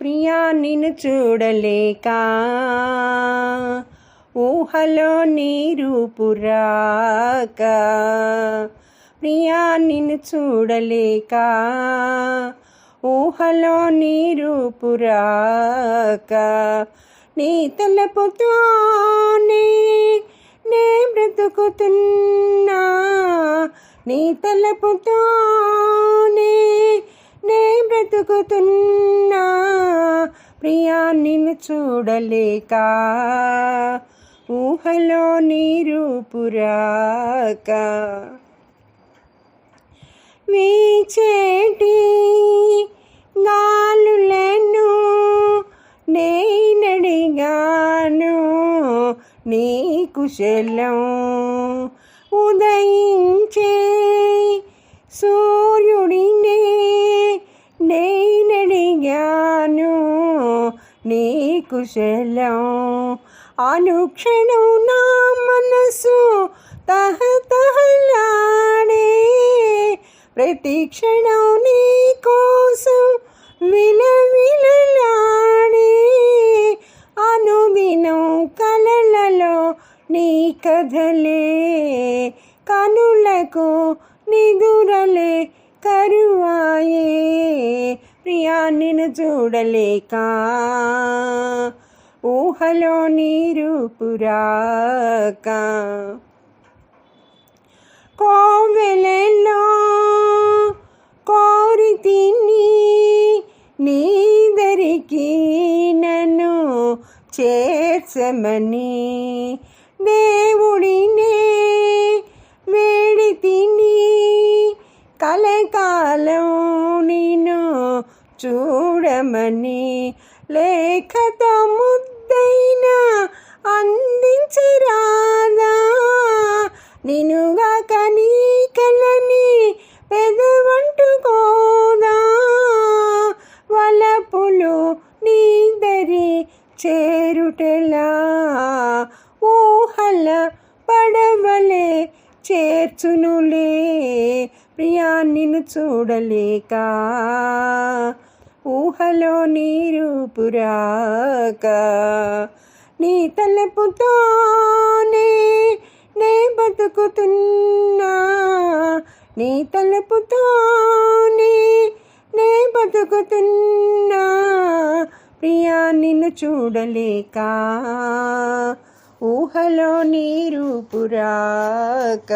ప్రియా నిన్ను చూడలేక ఊహలో నీ రూపురాక. ప్రియా నిన్ను చూడలేక ఊహలో నీ రూపురాక. నీ తలపుతోనే నే బ్రతుకుతున్నా, నీ తలపుతోనే నే బ్రతుకుతున్నా. ప్రియా నిన్ను చూడలేక ఊహలో నీ రూపురాక. వీచేటి గాలులను నేనడిగాను నీ కుశలం, ఉదయించే సూర్యుడినే నేనడిగాను నీ కుశలం. అనుక్షణం నా మనసు తహతహలాడే, ప్రతి క్షణం నీ కోసం విలవిలలాడే. అనుదినం కలలలో నీ కథలే, కనులకు నిదురలే కరువాయే. ప్రియా నిన్ను చూడలేక ఊహలో నీ రూపురాక. కోవెలలో కోరితిని నీదరికి నన్ను చేర్చమని, దేవుడినే వేడితిని కలకాలం నిన్ను చూడమని. లేఖతో ముద్దైనా అందించరాదా, నిన్నుగా కనీ కలని పెదవంటుకోదా. వలపులు నీదరి చేరుటలా, ఊహల పడవలే చేర్చునులే. ప్రియా నిన్ను చూడలేక ఊహలో నీ రూపురాక. నీ తలపుతోనే నే బతుకుతున్నా, నీ తలపుతోనే నే బతుకుతున్నా. ప్రియా నిన్ను చూడలేక ఊహలో నీ రూపురాక.